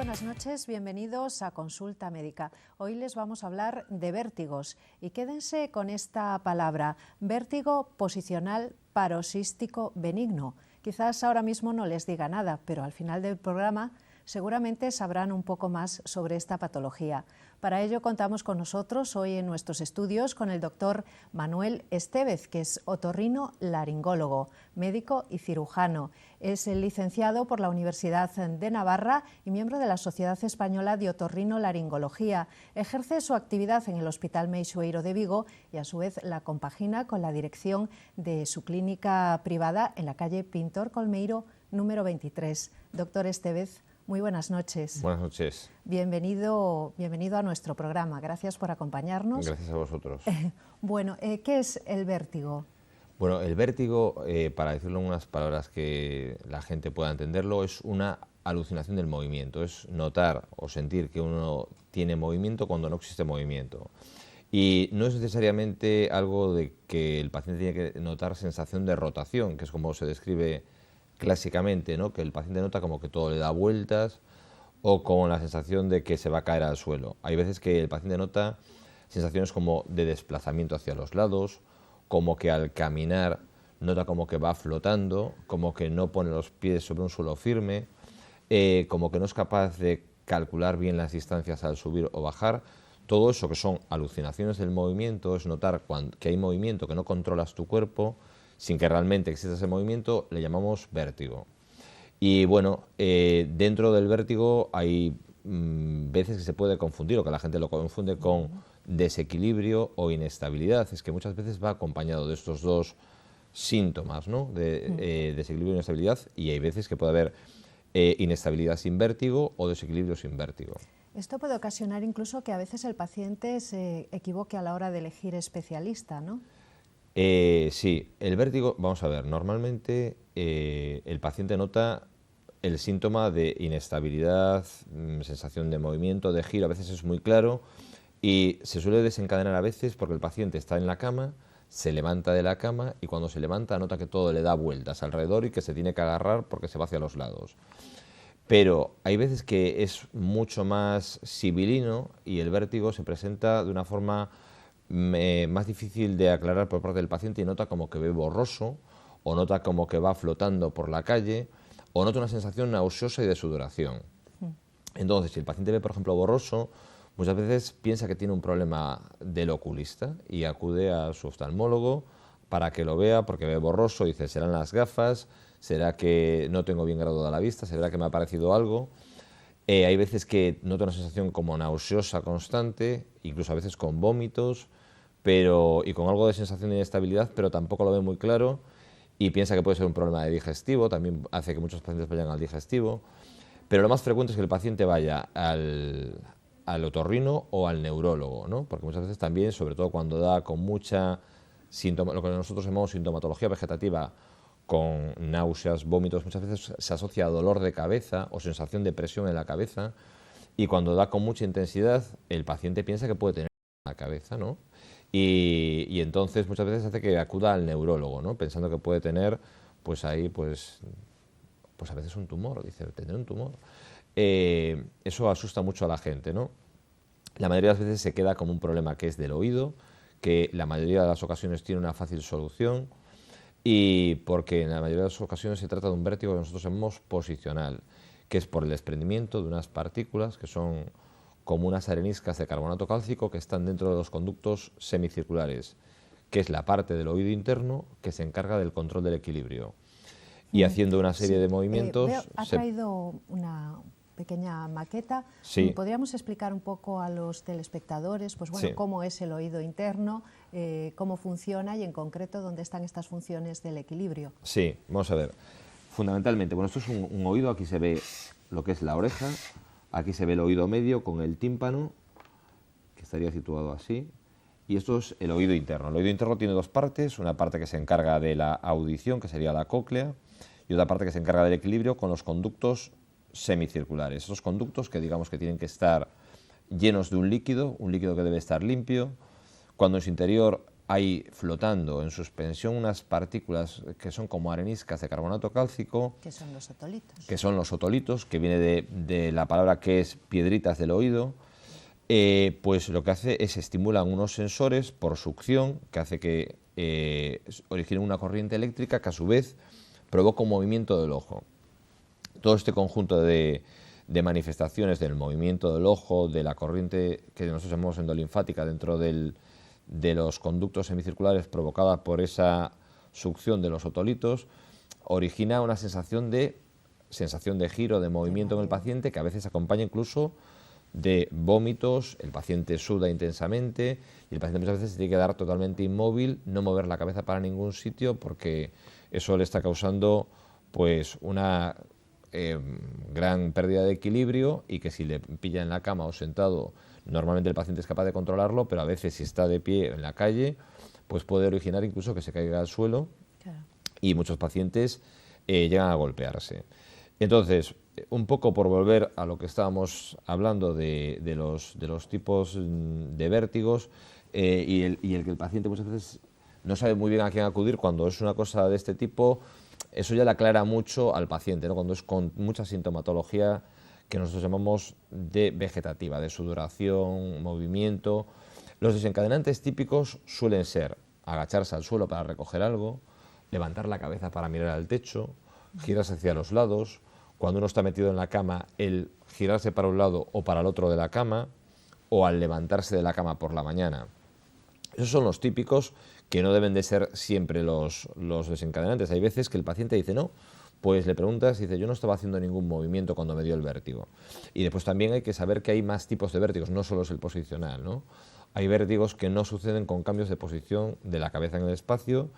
buenas noches, bienvenidos a Consulta Médica. Hoy les vamos a hablar de vértigos y quédense con esta palabra, vértigo posicional paroxístico benigno. Quizás ahora mismo no les diga nada, pero al final del programa seguramente sabrán un poco más sobre esta patología. Para ello contamos con nosotros hoy en nuestros estudios con el doctor Manuel Estévez, que es otorrino-laringólogo, médico y cirujano. Es el licenciado por la Universidad de Navarra y miembro de la Sociedad Española de Otorrino-Laringología. Ejerce su actividad en el Hospital Meixoeiro de Vigo y a su vez la compagina con la dirección de su clínica privada en la calle Pintor Colmeiro número 23. Doctor Estévez, muy buenas noches. Buenas noches. Bienvenido a nuestro programa. Gracias por acompañarnos. Gracias a vosotros. Bueno, ¿qué es el vértigo? Bueno, el vértigo, para decirlo en unas palabras que la gente pueda entenderlo, es una alucinación del movimiento. Es notar o sentir que uno tiene movimiento cuando no existe movimiento. Y no es necesariamente algo de que el paciente tiene que notar sensación de rotación, que es como se describe clásicamente, ¿no? Que el paciente nota como que todo le da vueltas o con la sensación de que se va a caer al suelo. Hay veces que el paciente nota sensaciones como de desplazamiento hacia los lados, como que al caminar nota como que va flotando, como que no pone los pies sobre un suelo firme, como que no es capaz de calcular bien las distancias al subir o bajar. Todo eso que son alucinaciones del movimiento es notar que hay movimiento, que no controlas tu cuerpo, sin que realmente exista ese movimiento, le llamamos vértigo. Y bueno, dentro del vértigo hay veces que se puede confundir, o que la gente lo confunde con desequilibrio o inestabilidad. Es que muchas veces va acompañado de estos dos síntomas, ¿no? De desequilibrio e inestabilidad, y hay veces que puede haber inestabilidad sin vértigo o desequilibrio sin vértigo. Esto puede ocasionar incluso que a veces el paciente se equivoque a la hora de elegir especialista, ¿no? Sí, el vértigo, vamos a ver, normalmente el paciente nota el síntoma de inestabilidad, sensación de movimiento, de giro, a veces es muy claro y se suele desencadenar a veces porque el paciente está en la cama, se levanta de la cama y cuando se levanta nota que todo le da vueltas alrededor y que se tiene que agarrar porque se va hacia los lados. Pero hay veces que es mucho más sibilino y el vértigo se presenta de una forma más difícil de aclarar por parte del paciente y nota como que ve borroso o nota como que va flotando por la calle o nota una sensación nauseosa y de sudoración. Entonces, si el paciente ve, por ejemplo, borroso, muchas veces piensa que tiene un problema del oculista y acude a su oftalmólogo para que lo vea porque ve borroso y dice, ¿serán las gafas? ¿Será que no tengo bien graduada la vista? ¿Será que me ha parecido algo? Hay veces que nota una sensación como nauseosa constante, incluso a veces con vómitos, y con algo de sensación de inestabilidad, pero tampoco lo ve muy claro y piensa que puede ser un problema de digestivo, también hace que muchos pacientes vayan al digestivo, pero lo más frecuente es que el paciente vaya al otorrino o al neurólogo, ¿no? Porque muchas veces también, sobre todo cuando da con mucha lo que nosotros llamamos sintomatología vegetativa, con náuseas, vómitos, muchas veces se asocia a dolor de cabeza o sensación de presión en la cabeza, y cuando da con mucha intensidad, el paciente piensa que puede tener la cabeza, ¿no? Y entonces muchas veces hace que acuda al neurólogo, ¿no? Pensando que puede tener, pues ahí, pues a veces un tumor, dice, tendré un tumor. Eso asusta mucho a la gente, ¿no? La mayoría de las veces se queda como un problema que es del oído, que la mayoría de las ocasiones tiene una fácil solución, y porque en la mayoría de las ocasiones se trata de un vértigo que nosotros llamamos posicional, que es por el desprendimiento de unas partículas que son como unas areniscas de carbonato cálcico que están dentro de los conductos semicirculares, que es la parte del oído interno que se encarga del control del equilibrio. Y haciendo una serie de movimientos... Ha traído una pequeña maqueta. Sí. ¿Podríamos explicar un poco a los telespectadores, pues bueno, Sí, cómo es el oído interno, cómo funciona y en concreto dónde están estas funciones del equilibrio? Sí, vamos a ver. Fundamentalmente, bueno, esto es un oído, aquí se ve lo que es la oreja, aquí se ve el oído medio con el tímpano, que estaría situado así, y esto es el oído interno. El oído interno tiene dos partes, una parte que se encarga de la audición, que sería la cóclea, y otra parte que se encarga del equilibrio con los conductos semicirculares. Esos conductos que digamos que tienen que estar llenos de un líquido que debe estar limpio. Cuando en su interior hay flotando en suspensión unas partículas que son como areniscas de carbonato cálcico. Que son los otolitos. Que son los otolitos, que viene de la palabra que es piedritas del oído. Pues lo que hace es estimulan unos sensores por succión, que hace que originen una corriente eléctrica que a su vez provoca un movimiento del ojo. Todo este conjunto de manifestaciones del movimiento del ojo, de la corriente que nosotros llamamos endolinfática dentro de los conductos semicirculares provocada por esa succión de los otolitos, origina una sensación de giro, de movimiento en el paciente, que a veces acompaña incluso de vómitos. El paciente suda intensamente y el paciente muchas veces se tiene que quedar totalmente inmóvil, no mover la cabeza para ningún sitio, porque eso le está causando pues una gran pérdida de equilibrio, y que si le pilla en la cama o sentado, normalmente el paciente es capaz de controlarlo, pero a veces si está de pie en la calle, pues puede originar incluso que se caiga al suelo. Claro. Y muchos pacientes llegan a golpearse. Entonces, un poco por volver a lo que estábamos hablando de los tipos de vértigos, y el que el paciente muchas veces no sabe muy bien a quién acudir cuando es una cosa de este tipo. Eso ya le aclara mucho al paciente, ¿no? Cuando es con mucha sintomatología que nosotros llamamos de vegetativa, de sudoración, movimiento. Los desencadenantes típicos suelen ser agacharse al suelo para recoger algo, levantar la cabeza para mirar al techo, girarse hacia los lados. Cuando uno está metido en la cama, el girarse para un lado o para el otro de la cama, o al levantarse de la cama por la mañana. Esos son los típicos, que no deben de ser siempre los desencadenantes. Hay veces que el paciente dice no, pues le preguntas y dice yo no estaba haciendo ningún movimiento cuando me dio el vértigo. Y después también hay que saber que hay más tipos de vértigos, no solo es el posicional, ¿no? Hay vértigos que no suceden con cambios de posición de la cabeza en el espacio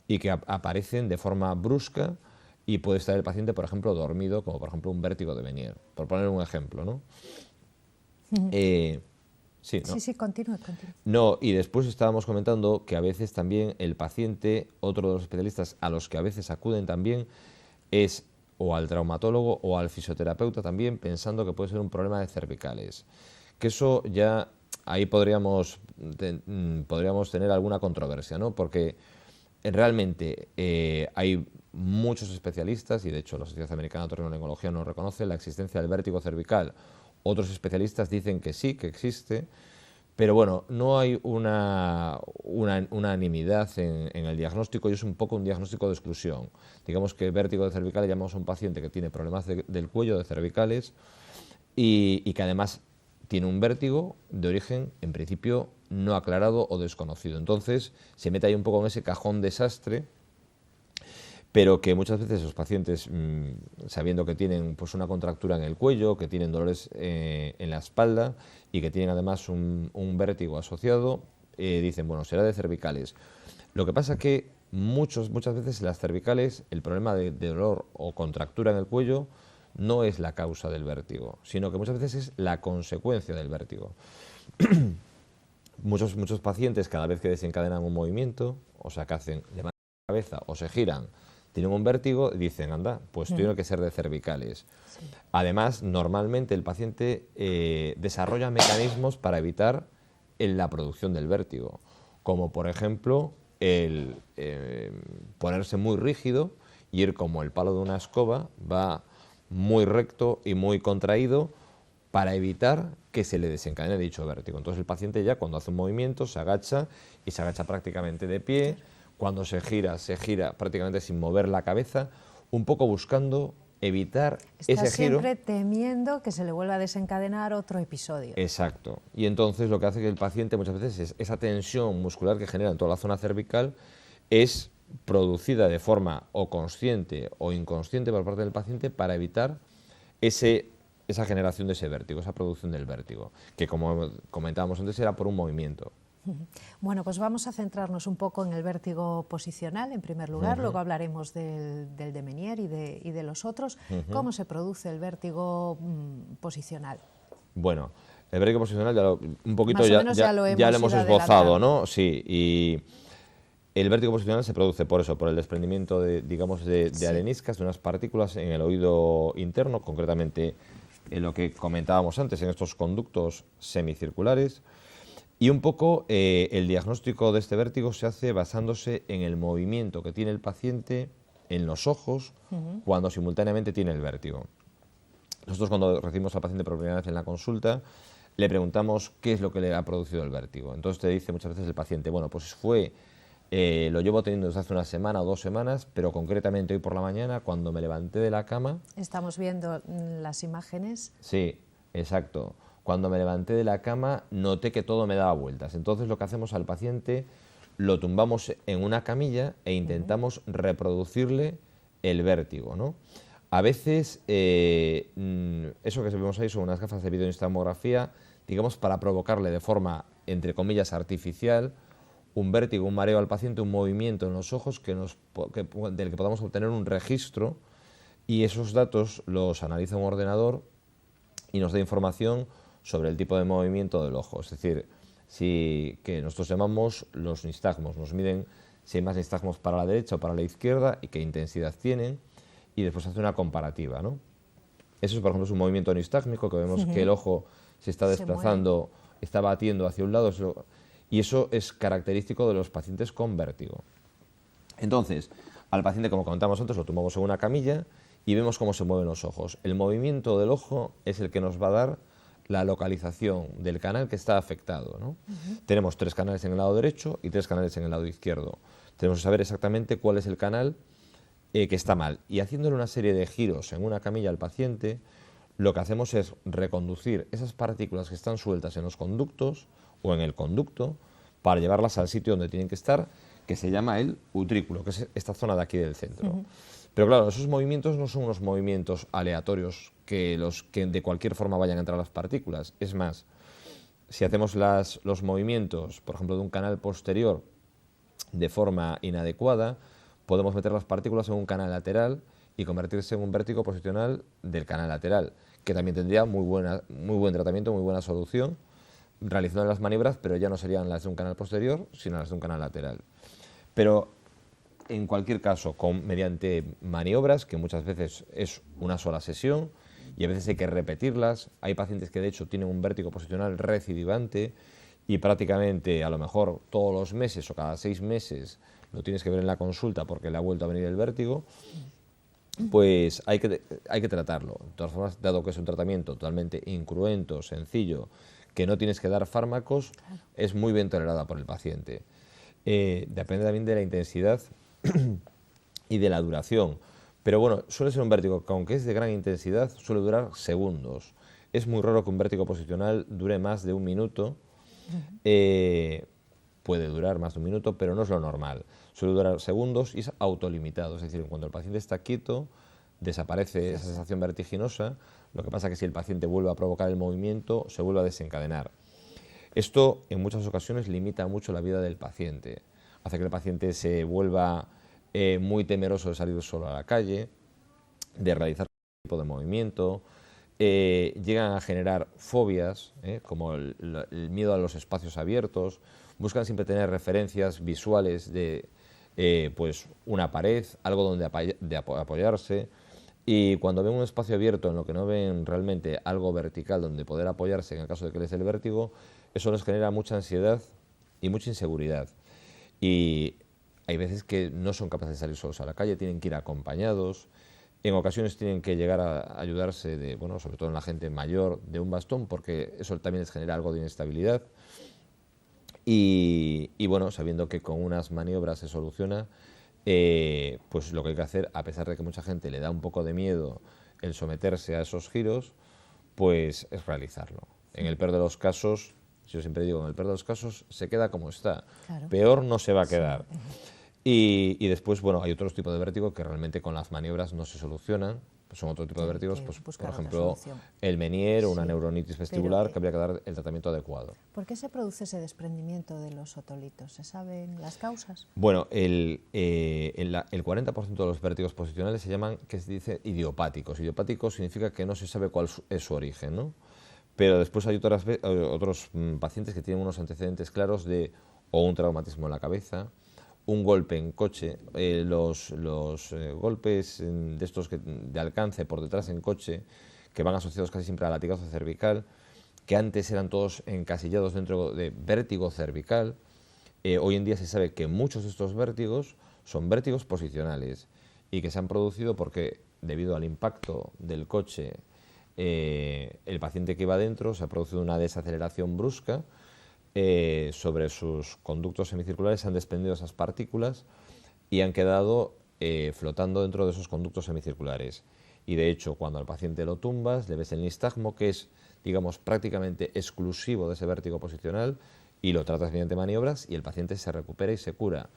y que aparecen de forma brusca, y puede estar el paciente, por ejemplo, dormido, como por ejemplo un vértigo de Meniere, por poner un ejemplo, ¿no? Sí, ¿no? Sí, continúa. No, y después estábamos comentando que a veces también el paciente, otro de los especialistas a los que a veces acuden también, es o al traumatólogo o al fisioterapeuta también, pensando que puede ser un problema de cervicales. Que eso ya, ahí podríamos tener alguna controversia, ¿no? Porque realmente hay muchos especialistas, y de hecho la Sociedad Americana de Otorrinolaringología no reconoce la existencia del vértigo cervical. Otros especialistas dicen que sí, que existe, pero bueno, no hay una unanimidad en el diagnóstico, y es un poco un diagnóstico de exclusión. Digamos que vértigo de cervicales llamamos a un paciente que tiene problemas del cuello, de cervicales, y que además tiene un vértigo de origen, en principio, no aclarado o desconocido. Entonces, se mete ahí un poco en ese cajón desastre, pero que muchas veces los pacientes, sabiendo que tienen pues una contractura en el cuello, que tienen dolores en la espalda y que tienen además un vértigo asociado, dicen, bueno, será de cervicales. Lo que pasa es que muchas veces en las cervicales el problema de dolor o contractura en el cuello no es la causa del vértigo, sino que muchas veces es la consecuencia del vértigo. Muchos pacientes, cada vez que desencadenan un movimiento, o sea, que levantan la cabeza o se giran, tienen un vértigo y dicen, anda, pues tiene que ser de cervicales. Sí. Además, normalmente el paciente desarrolla mecanismos para evitar la producción del vértigo, como por ejemplo el ponerse muy rígido y ir como el palo de una escoba, va muy recto y muy contraído para evitar que se le desencadene dicho vértigo. Entonces el paciente ya cuando hace un movimiento se agacha, y se agacha prácticamente de pie. Cuando se gira prácticamente sin mover la cabeza, un poco buscando evitar ese giro. Siempre temiendo que se le vuelva a desencadenar otro episodio. Exacto. Y entonces lo que hace que el paciente muchas veces es esa tensión muscular que genera en toda la zona cervical es producida de forma o consciente o inconsciente por parte del paciente para evitar esa generación de ese vértigo, esa producción del vértigo, que como comentábamos antes era por un movimiento. Bueno, pues vamos a centrarnos un poco en el vértigo posicional, en primer lugar, luego hablaremos del de Meniere y de los otros. ¿Cómo se produce el vértigo posicional? Bueno, el vértigo posicional un poquito ya lo hemos esbozado, ¿no? Sí, y el vértigo posicional se produce por eso, por el desprendimiento de areniscas, de unas partículas en el oído interno, concretamente en lo que comentábamos antes, en estos conductos semicirculares. Y un poco el diagnóstico de este vértigo se hace basándose en el movimiento que tiene el paciente en los ojos cuando simultáneamente tiene el vértigo. Nosotros cuando recibimos al paciente por primera vez en la consulta, le preguntamos qué es lo que le ha producido el vértigo. Entonces te dice muchas veces el paciente, bueno, pues lo llevo teniendo desde hace una semana o 2 semanas, pero concretamente hoy por la mañana, cuando me levanté de la cama... Estamos viendo las imágenes. Sí, exacto. Cuando me levanté de la cama noté que todo me daba vueltas. Entonces lo que hacemos al paciente, lo tumbamos en una camilla e intentamos reproducirle el vértigo, ¿no? A veces eso que vemos ahí son unas gafas de videohistamografía, digamos, para provocarle de forma, entre comillas, artificial, un vértigo, un mareo al paciente, un movimiento en los ojos del que podamos obtener un registro, y esos datos los analiza un ordenador y nos da información sobre el tipo de movimiento del ojo. Es decir, que nosotros llamamos los nistagmos, nos miden si hay más nistagmos para la derecha o para la izquierda y qué intensidad tienen, y después hace una comparativa, ¿no? Eso, por ejemplo, es un movimiento nistágmico, que vemos que el ojo se está desplazando, está batiendo hacia un lado, y eso es característico de los pacientes con vértigo. Entonces, al paciente, como comentamos antes, lo tumbamos en una camilla y vemos cómo se mueven los ojos. El movimiento del ojo es el que nos va a dar la localización del canal que está afectado, ¿no? Tenemos 3 canales en el lado derecho y 3 canales en el lado izquierdo. Tenemos que saber exactamente cuál es el canal que está mal. Y haciéndole una serie de giros en una camilla al paciente, lo que hacemos es reconducir esas partículas que están sueltas en los conductos o en el conducto para llevarlas al sitio donde tienen que estar, que se llama el utrículo, que es esta zona de aquí del centro. Pero claro, esos movimientos no son unos movimientos aleatorios que de cualquier forma vayan a entrar las partículas. Es más, si hacemos los movimientos, por ejemplo, de un canal posterior de forma inadecuada, podemos meter las partículas en un canal lateral y convertirse en un vértigo posicional del canal lateral, que también tendría muy buen tratamiento, muy buena solución, realizando las maniobras, pero ya no serían las de un canal posterior, sino las de un canal lateral. Pero en cualquier caso, mediante maniobras, que muchas veces es una sola sesión, y a veces hay que repetirlas. Hay pacientes que de hecho tienen un vértigo posicional recidivante y prácticamente a lo mejor todos los meses o cada 6 meses lo tienes que ver en la consulta porque le ha vuelto a venir el vértigo, pues hay que tratarlo. De todas formas, dado que es un tratamiento totalmente incruento, sencillo, que no tienes que dar fármacos, es muy bien tolerada por el paciente. Depende también de la intensidad y de la duración. Pero bueno, suele ser un vértigo que, aunque es de gran intensidad, suele durar segundos. Es muy raro que un vértigo posicional dure más de 1 minuto. Puede durar más de 1 minuto, pero no es lo normal. Suele durar segundos y es autolimitado. Es decir, cuando el paciente está quieto, desaparece esa sensación vertiginosa. Lo que pasa es que si el paciente vuelve a provocar el movimiento, se vuelve a desencadenar. Esto, en muchas ocasiones, limita mucho la vida del paciente. Hace que el paciente se vuelva muy temeroso de salir solo a la calle, de realizar cualquier tipo de movimiento. Llegan a generar fobias, como el miedo a los espacios abiertos. Buscan siempre tener referencias visuales de pues una pared, algo donde apoyarse, y cuando ven un espacio abierto en lo que no ven realmente algo vertical donde poder apoyarse en el caso de que les dé el vértigo, eso les genera mucha ansiedad y mucha inseguridad. Y hay veces que no son capaces de salir solos a la calle, tienen que ir acompañados. En ocasiones tienen que llegar a ayudarse, sobre todo en la gente mayor, de un bastón, porque eso también les genera algo de inestabilidad. Y bueno, sabiendo que con unas maniobras se soluciona, pues lo que hay que hacer, a pesar de que mucha gente le da un poco de miedo el someterse a esos giros, pues es realizarlo. En el peor de los casos, yo siempre digo, en el peor de los casos se queda como está. Claro. Peor no se va a quedar. Sí. Y después, bueno, hay otros tipos de vértigo que realmente con las maniobras no se solucionan. Son otro tipo de vértigos, pues, por ejemplo, el Meniere o una neuronitis vestibular, que habría que dar el tratamiento adecuado. ¿Por qué se produce ese desprendimiento de los otolitos? ¿Se saben las causas? Bueno, el 40% de los vértigos posicionales se llaman, que se dice, idiopáticos. Idiopáticos significa que no se sabe cuál es su origen, ¿no? Pero después hay otros pacientes que tienen unos antecedentes claros de o un traumatismo en la cabeza, un golpe en coche, los golpes de estos de alcance por detrás en coche, que van asociados casi siempre al latigazo cervical, que antes eran todos encasillados dentro de vértigo cervical, hoy en día se sabe que muchos de estos vértigos son vértigos posicionales y que se han producido porque, debido al impacto del coche, el paciente que iba dentro, se ha producido una desaceleración brusca sobre sus conductos semicirculares, se han desprendido esas partículas y han quedado flotando dentro de esos conductos semicirculares. Y de hecho, cuando al paciente lo tumbas, le ves el nistagmo, que es, digamos, prácticamente exclusivo de ese vértigo posicional, y lo tratas mediante maniobras y el paciente se recupera y se cura.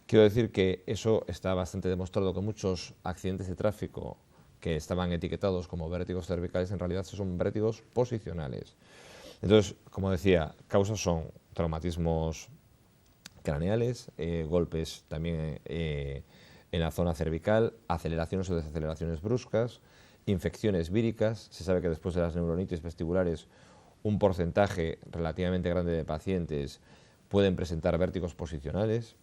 Quiero decir que eso está bastante demostrado, que muchos accidentes de tráfico que estaban etiquetados como vértigos cervicales en realidad son vértigos posicionales. Entonces, como decía, causas son traumatismos craneales, golpes también en la zona cervical, aceleraciones o desaceleraciones bruscas, infecciones víricas. Se sabe que después de las neuronitis vestibulares un porcentaje relativamente grande de pacientes pueden presentar vértigos posicionales.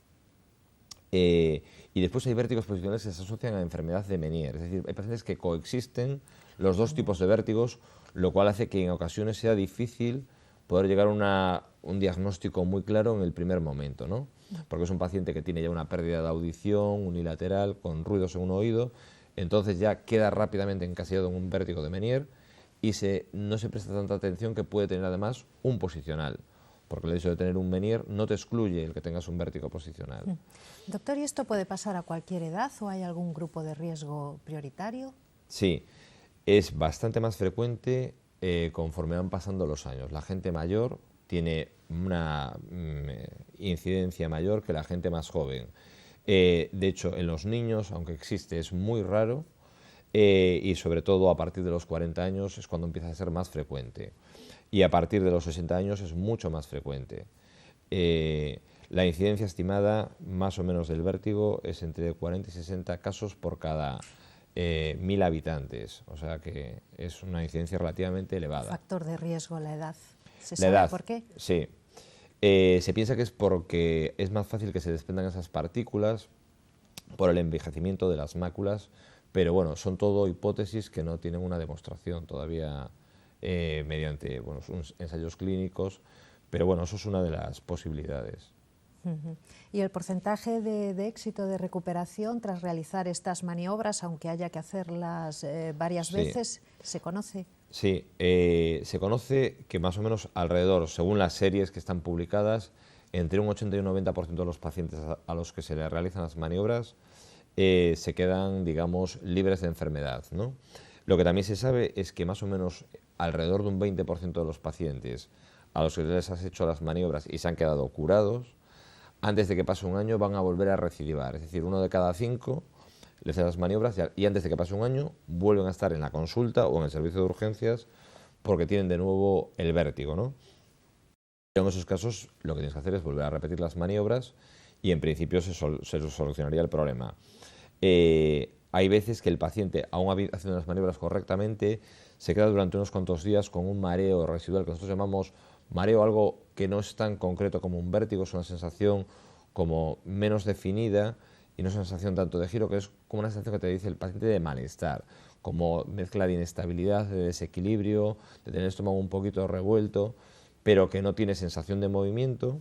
Y después hay vértigos posicionales que se asocian a enfermedad de Meniere, es decir, hay pacientes que coexisten los dos tipos de vértigos, lo cual hace que en ocasiones sea difícil poder llegar a un diagnóstico muy claro en el primer momento, ¿no? Porque es un paciente que tiene ya una pérdida de audición unilateral, con ruidos en un oído, entonces ya queda rápidamente encasillado en un vértigo de Meniere y no se presta tanta atención que puede tener además un posicional. Porque el hecho de tener un Meniere no te excluye el que tengas un vértigo posicional. Doctor, ¿y esto puede pasar a cualquier edad o hay algún grupo de riesgo prioritario? Sí, es bastante más frecuente conforme van pasando los años. La gente mayor tiene una incidencia mayor que la gente más joven. De hecho, en los niños, aunque existe, es muy raro y sobre todo a partir de los 40 años es cuando empieza a ser más frecuente. Y a partir de los 60 años es mucho más frecuente. La incidencia estimada más o menos del vértigo es entre 40 y 60 casos por cada 1000 habitantes, o sea que es una incidencia relativamente elevada. Factor de riesgo, la edad. ¿Se La sabe edad, por qué? sí. Se piensa que es porque es más fácil que se desprendan esas partículas por el envejecimiento de las máculas, pero bueno, son todo hipótesis que no tienen una demostración todavía mediante unos ensayos clínicos, pero bueno, eso es una de las posibilidades. ¿Y el porcentaje de éxito de recuperación tras realizar estas maniobras, aunque haya que hacerlas varias veces, se conoce? Sí, se conoce que más o menos alrededor, según las series que están publicadas, entre un 80 y un 90% de los pacientes a los que se les realizan las maniobras se quedan, digamos, libres de enfermedad, ¿no? Lo que también se sabe es que más o menos alrededor de un 20% de los pacientes a los que les has hecho las maniobras y se han quedado curados, antes de que pase un año van a volver a recidivar. Es decir, 1 de cada 5 le hacen las maniobras y antes de que pase un año vuelven a estar en la consulta o en el servicio de urgencias porque tienen de nuevo el vértigo, ¿no? Pero en esos casos lo que tienes que hacer es volver a repetir las maniobras y en principio se solucionaría el problema. Hay veces que el paciente, aún haciendo las maniobras correctamente, se queda durante unos cuantos días con un mareo residual que nosotros llamamos mareo, algo que no es tan concreto como un vértigo, es una sensación como menos definida y no es una sensación tanto de giro, que es como una sensación que te dice el paciente de malestar, como mezcla de inestabilidad, de desequilibrio, de tener el estómago un poquito revuelto, pero que no tiene sensación de movimiento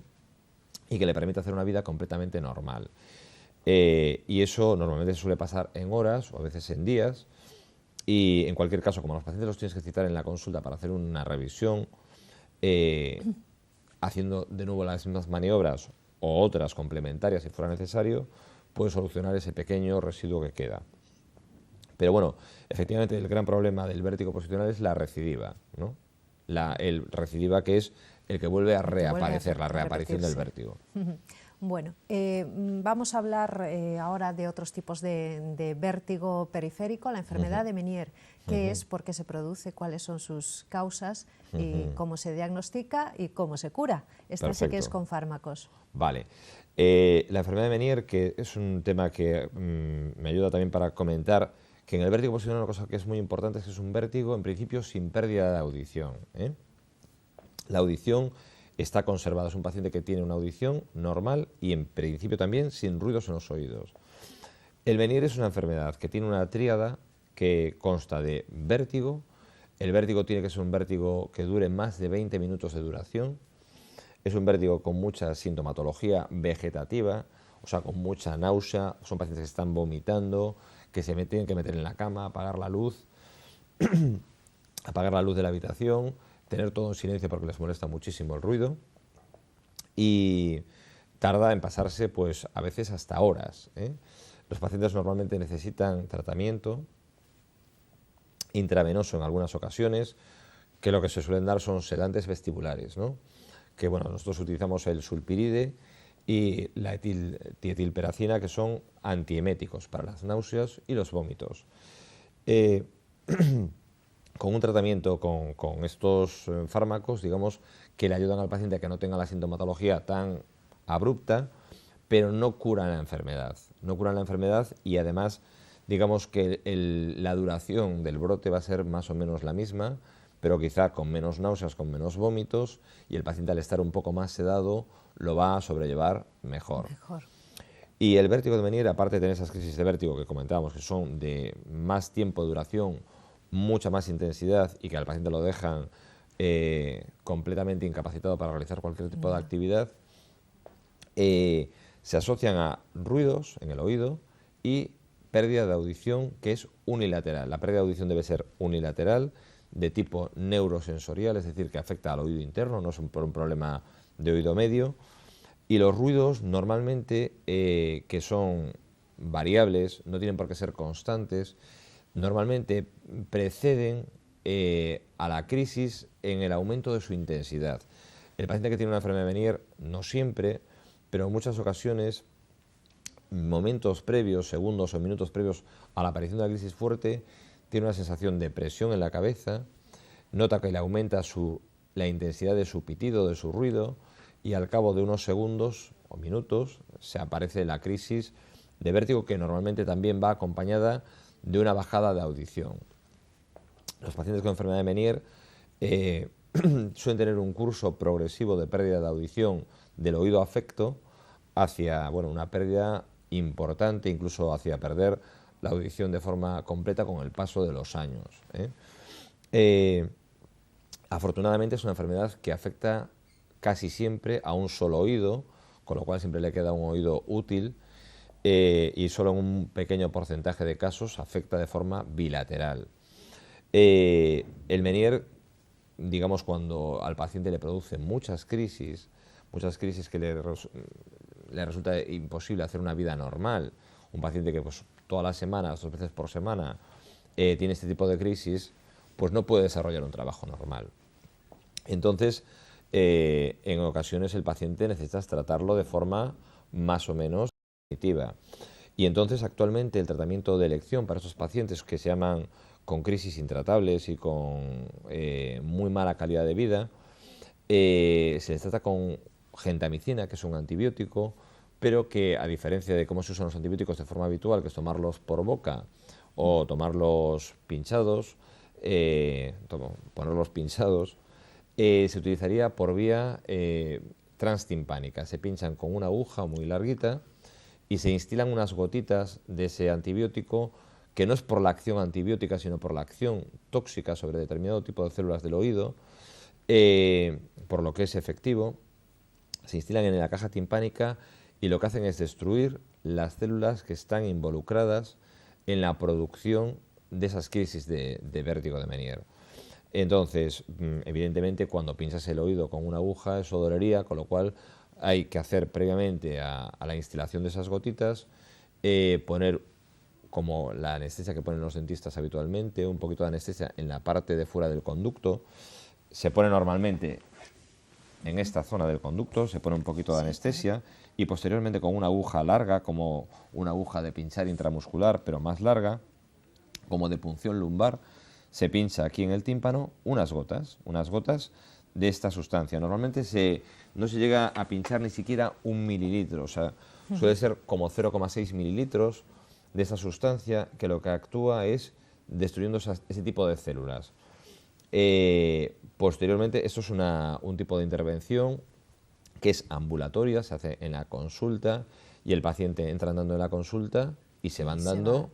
y que le permite hacer una vida completamente normal. Y eso normalmente suele pasar en horas o a veces en días, y en cualquier caso, como los pacientes los tienes que citar en la consulta para hacer una revisión, haciendo de nuevo las mismas maniobras o otras complementarias si fuera necesario, puede solucionar ese pequeño residuo que queda. Pero bueno, efectivamente el gran problema del vértigo posicional es la recidiva, ¿no? El recidiva, que es el que vuelve a reaparecer, la reaparición del vértigo. Bueno, vamos a hablar ahora de otros tipos de vértigo periférico, la enfermedad de Meniere. ¿Qué es, por qué se produce, cuáles son sus causas y cómo se diagnostica y cómo se cura? Esta sí que es con fármacos. Vale. La enfermedad de Meniere, que es un tema que me ayuda también para comentar, que en el vértigo posicional una cosa que es muy importante es que es un vértigo en principio sin pérdida de audición, ¿eh? La audición está conservada, es un paciente que tiene una audición normal y en principio también sin ruidos en los oídos. El Meniere es una enfermedad que tiene una tríada que consta de vértigo, El vértigo tiene que ser un vértigo que dure más de 20 minutos de duración. Es un vértigo con mucha sintomatología vegetativa, o sea, con mucha náusea. Son pacientes que están vomitando, que se tienen que meter en la cama, apagar la luz de la habitación, tener todo en silencio porque les molesta muchísimo el ruido, y tarda en pasarse, pues, a veces hasta horas, ¿eh? Los pacientes normalmente necesitan tratamiento intravenoso en algunas ocasiones, que lo que se suelen dar son sedantes vestibulares, ¿no? Que, bueno, nosotros utilizamos el sulpiride y la dietilperacina, que son antieméticos para las náuseas y los vómitos. Con un tratamiento con estos fármacos, digamos, que le ayudan al paciente a que no tenga la sintomatología tan abrupta, pero no curan la enfermedad. No curan la enfermedad y además, digamos que la duración del brote va a ser más o menos la misma, pero quizá con menos náuseas, con menos vómitos, y el paciente, al estar un poco más sedado, lo va a sobrellevar mejor. Y el vértigo de Meniere, aparte de tener esas crisis de vértigo que comentábamos, que son de más tiempo de duración, mucha más intensidad, y que al paciente lo dejan completamente incapacitado para realizar cualquier tipo de actividad, se asocian a ruidos en el oído y pérdida de audición, que es unilateral. La pérdida de audición debe ser unilateral, de tipo neurosensorial, es decir, que afecta al oído interno, no es por un problema de oído medio. Y los ruidos normalmente, que son variables, no tienen por qué ser constantes, normalmente preceden a la crisis en el aumento de su intensidad. El paciente que tiene una enfermedad de Meniere, no siempre, pero en muchas ocasiones, momentos previos, segundos o minutos previos a la aparición de la crisis fuerte, tiene una sensación de presión en la cabeza, nota que le aumenta la intensidad de su pitido, de su ruido, y al cabo de unos segundos o minutos se aparece la crisis de vértigo, que normalmente también va acompañada de una bajada de audición. Los pacientes con enfermedad de Meniere suelen tener un curso progresivo de pérdida de audición del oído afecto hacia, bueno, una pérdida importante, incluso hacia perder la audición de forma completa con el paso de los años, ¿eh? Afortunadamente es una enfermedad que afecta casi siempre a un solo oído, con lo cual siempre le queda un oído útil, y solo en un pequeño porcentaje de casos afecta de forma bilateral. El Meniere, digamos, cuando al paciente le produce muchas crisis que le resulta imposible hacer una vida normal, un paciente que, pues, todas las semanas, 2 veces por semana, tiene este tipo de crisis, pues no puede desarrollar un trabajo normal. Entonces, en ocasiones el paciente necesita tratarlo de forma más o menos definitiva. Y entonces, actualmente, el tratamiento de elección para estos pacientes que se llaman con crisis intratables y con muy mala calidad de vida, se les trata con gentamicina, que es un antibiótico, pero que, a diferencia de cómo se usan los antibióticos de forma habitual, que es tomarlos por boca o tomarlos pinchados, ponerlos pinchados, se utilizaría por vía transtimpánica. Se pinchan con una aguja muy larguita y se instilan unas gotitas de ese antibiótico, que no es por la acción antibiótica, sino por la acción tóxica sobre determinado tipo de células del oído, por lo que es efectivo. Se instilan en la caja timpánica y lo que hacen es destruir las células que están involucradas en la producción de esas crisis de vértigo de Meniere. Entonces, evidentemente, cuando pinchas el oído con una aguja, eso dolería, con lo cual hay que hacer previamente a la instilación de esas gotitas, poner, como la anestesia que ponen los dentistas habitualmente, un poquito de anestesia en la parte de fuera del conducto. Se pone normalmente en esta zona del conducto, se pone un poquito de anestesia y posteriormente, con una aguja larga, como una aguja de pinchar intramuscular, pero más larga, como de punción lumbar, se pincha aquí en el tímpano unas gotas de esta sustancia. Normalmente no se llega a pinchar ni siquiera 1 mililitro, o sea, suele ser como 0,6 mililitros de esa sustancia, que lo que actúa es destruyendo ese tipo de células. Posteriormente, esto es un tipo de intervención que es ambulatoria, se hace en la consulta y el paciente entra andando en la consulta y se va andando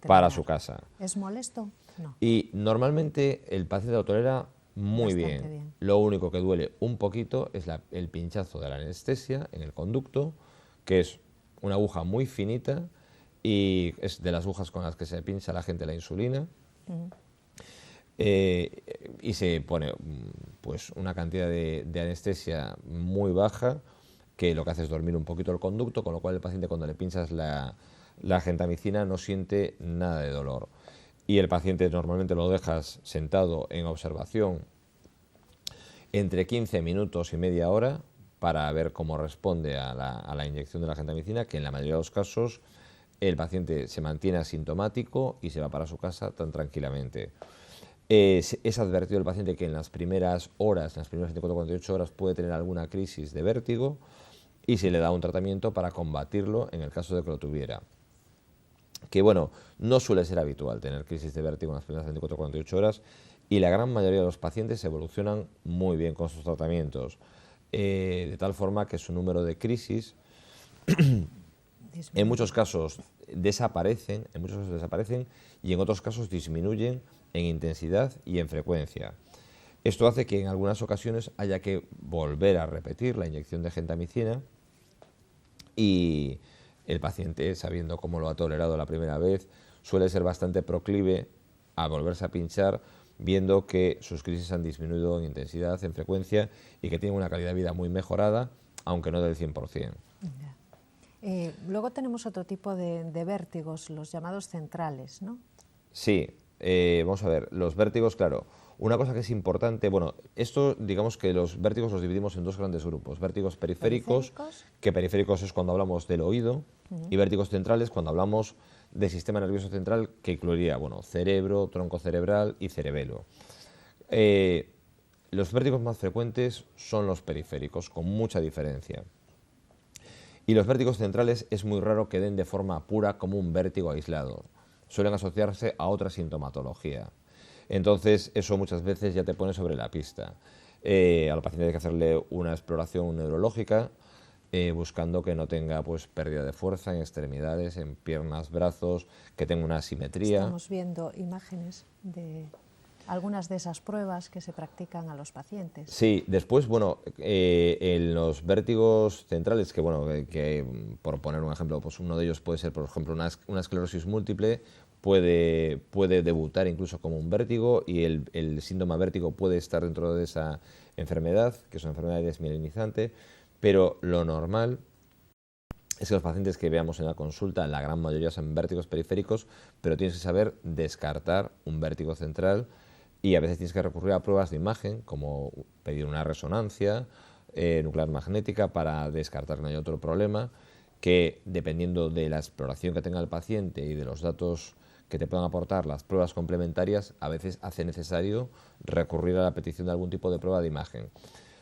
para su casa. ¿Es molesto? No. Y normalmente el paciente lo tolera muy Bastante bien. Lo único que duele un poquito es el pinchazo de la anestesia en el conducto, que es una aguja muy finita y es de las agujas con las que se pincha a la gente la insulina. Y se pone pues una cantidad de anestesia muy baja, que lo que hace es dormir un poquito el conducto, con lo cual el paciente, cuando le pinchas la gentamicina, no siente nada de dolor. Y el paciente normalmente lo dejas sentado en observación entre 15 minutos y media hora para ver cómo responde a la inyección de la gentamicina, que en la mayoría de los casos el paciente se mantiene asintomático y se va para su casa tan tranquilamente. Es advertido el paciente que en las primeras horas, en las primeras 24-48 horas, puede tener alguna crisis de vértigo y se le da un tratamiento para combatirlo en el caso de que lo tuviera. Que bueno, no suele ser habitual tener crisis de vértigo en las primeras 24-48 horas y la gran mayoría de los pacientes evolucionan muy bien con sus tratamientos, de tal forma que su número de crisis en muchos casos desaparecen y en otros casos disminuyen en intensidad y en frecuencia. Esto hace que en algunas ocasiones haya que volver a repetir la inyección de gentamicina y el paciente, sabiendo cómo lo ha tolerado la primera vez, suele ser bastante proclive a volverse a pinchar, viendo que sus crisis han disminuido en intensidad, en frecuencia y que tienen una calidad de vida muy mejorada, aunque no del 100%. Luego tenemos otro tipo de vértigos, los llamados centrales, ¿no? Sí, vamos a ver, los vértigos, claro. Una cosa que es importante, bueno, esto digamos que los vértigos los dividimos en dos grandes grupos. Vértigos periféricos, que periféricos es cuando hablamos del oído, y vértigos centrales cuando hablamos del sistema nervioso central, que incluiría, bueno, cerebro, tronco cerebral y cerebelo. Los vértigos más frecuentes son los periféricos, con mucha diferencia. Y los vértigos centrales es muy raro que den de forma pura como un vértigo aislado. Suelen asociarse a otra sintomatología. Entonces, eso muchas veces ya te pone sobre la pista. Al paciente hay que hacerle una exploración neurológica, buscando que no tenga pues pérdida de fuerza en extremidades, en piernas, brazos, que tenga una asimetría. Estamos viendo imágenes de algunas de esas pruebas que se practican a los pacientes. Sí, después, bueno, en los vértigos centrales, que bueno, por poner un ejemplo, pues uno de ellos puede ser, por ejemplo, una esclerosis múltiple, puede debutar incluso como un vértigo y el síndrome vértigo puede estar dentro de esa enfermedad, que es una enfermedad desmielinizante, pero lo normal es que los pacientes que veamos en la consulta, la gran mayoría son vértigos periféricos, pero tienes que saber descartar un vértigo central y a veces tienes que recurrir a pruebas de imagen, como pedir una resonancia nuclear magnética para descartar que no haya otro problema, que dependiendo de la exploración que tenga el paciente y de los datos que te puedan aportar las pruebas complementarias, a veces hace necesario recurrir a la petición de algún tipo de prueba de imagen.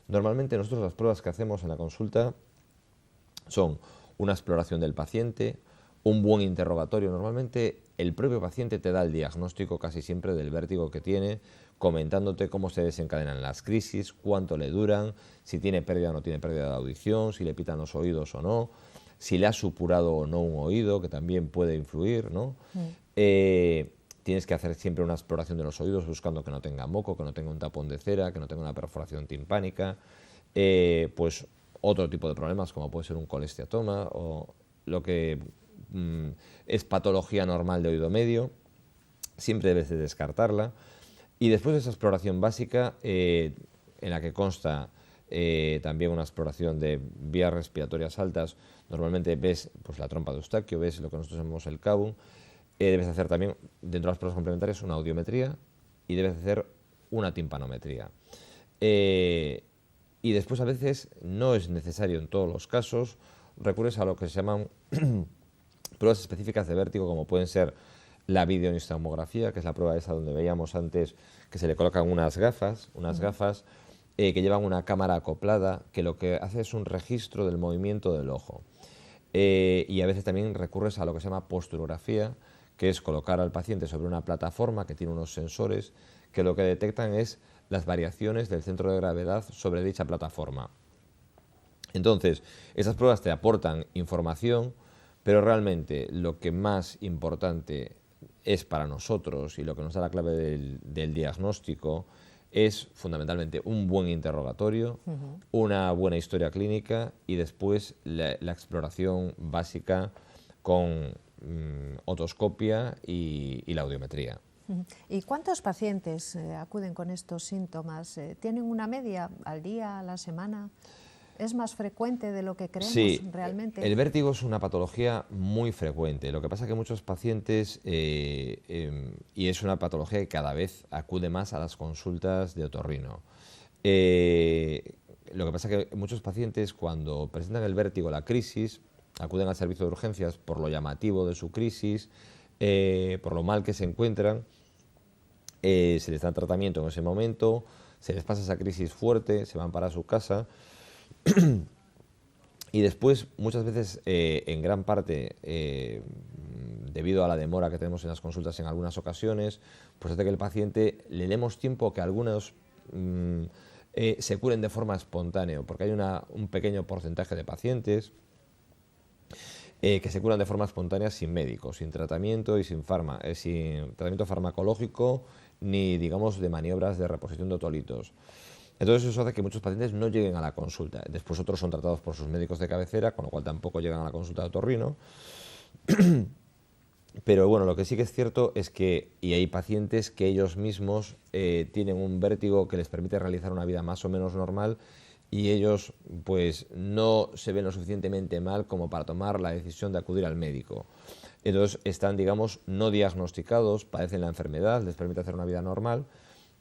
Normalmente nosotros las pruebas que hacemos en la consulta son una exploración del paciente, un buen interrogatorio. Normalmente el propio paciente te da el diagnóstico casi siempre del vértigo que tiene, comentándote cómo se desencadenan las crisis, cuánto le duran, si tiene pérdida o no tiene pérdida de audición, si le pitan los oídos o no, si le ha supurado o no un oído, que también puede influir, ¿no? Tienes que hacer siempre una exploración de los oídos buscando que no tenga moco, que no tenga un tapón de cera, que no tenga una perforación timpánica, pues otro tipo de problemas como puede ser un colesteatoma o lo que es patología normal de oído medio. Siempre debes de descartarla. Y después de esa exploración básica, en la que consta también una exploración de vías respiratorias altas, normalmente ves pues, la trompa de Eustaquio, ves lo que nosotros llamamos el cavum. Debes hacer también, dentro de las pruebas complementarias, una audiometría y debes hacer una timpanometría. Y después, a veces, no es necesario en todos los casos, recurres a lo que se llaman pruebas específicas de vértigo, como pueden ser la videonistomografía, que es la prueba esa donde veíamos antes que se le colocan unas gafas que llevan una cámara acoplada, que lo que hace es un registro del movimiento del ojo. Y a veces también recurres a lo que se llama posturografía, que es colocar al paciente sobre una plataforma que tiene unos sensores que lo que detectan es las variaciones del centro de gravedad sobre dicha plataforma. Entonces, esas pruebas te aportan información, pero realmente lo que más importante es para nosotros y lo que nos da la clave del diagnóstico es fundamentalmente un buen interrogatorio, una buena historia clínica y después la exploración básica con otoscopia y la audiometría. ¿Y cuántos pacientes acuden con estos síntomas? ¿Tienen una media al día, a la semana? ¿Es más frecuente de lo que creemos realmente? El vértigo es una patología muy frecuente. Lo que pasa es que muchos pacientes, y es una patología que cada vez acude más a las consultas de otorrino. Lo que pasa es que muchos pacientes, cuando presentan el vértigo, la crisis, acuden al servicio de urgencias por lo llamativo de su crisis, por lo mal que se encuentran, se les da tratamiento en ese momento, se les pasa esa crisis fuerte, se van para su casa. Y después, muchas veces, en gran parte, debido a la demora que tenemos en las consultas en algunas ocasiones, pues hace que el paciente le demos tiempo que algunos se curen de forma espontánea, porque hay un pequeño porcentaje de pacientes que se curan de forma espontánea sin médico, sin tratamiento y sin tratamiento farmacológico ni, digamos, de maniobras de reposición de otolitos. Entonces eso hace que muchos pacientes no lleguen a la consulta. Después otros son tratados por sus médicos de cabecera, con lo cual tampoco llegan a la consulta de otorrino. Pero bueno, lo que sí que es cierto es que hay pacientes que ellos mismos tienen un vértigo que les permite realizar una vida más o menos normal y ellos pues no se ven lo suficientemente mal como para tomar la decisión de acudir al médico. Entonces están, digamos, no diagnosticados, padecen la enfermedad, les permite hacer una vida normal,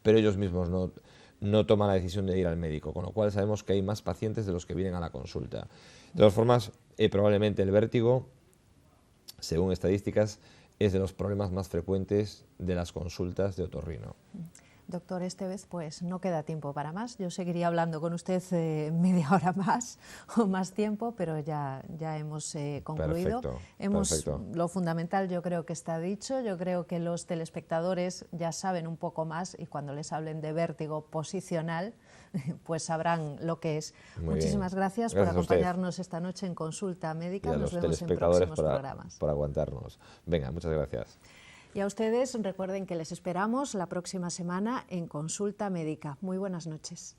pero ellos mismos no toman la decisión de ir al médico, con lo cual sabemos que hay más pacientes de los que vienen a la consulta. De todas formas, probablemente el vértigo, según estadísticas, es de los problemas más frecuentes de las consultas de otorrino. Doctor Estévez, pues no queda tiempo para más. Yo seguiría hablando con usted media hora más o más tiempo, pero ya hemos concluido. Perfecto. Lo fundamental yo creo que está dicho. Yo creo que los telespectadores ya saben un poco más y cuando les hablen de vértigo posicional, pues sabrán lo que es. Muchísimas gracias por acompañarnos esta noche en Consulta Médica. Nos vemos en próximos programas. Por aguantarnos. Venga, muchas gracias. Y a ustedes recuerden que les esperamos la próxima semana en Consulta Médica. Muy buenas noches.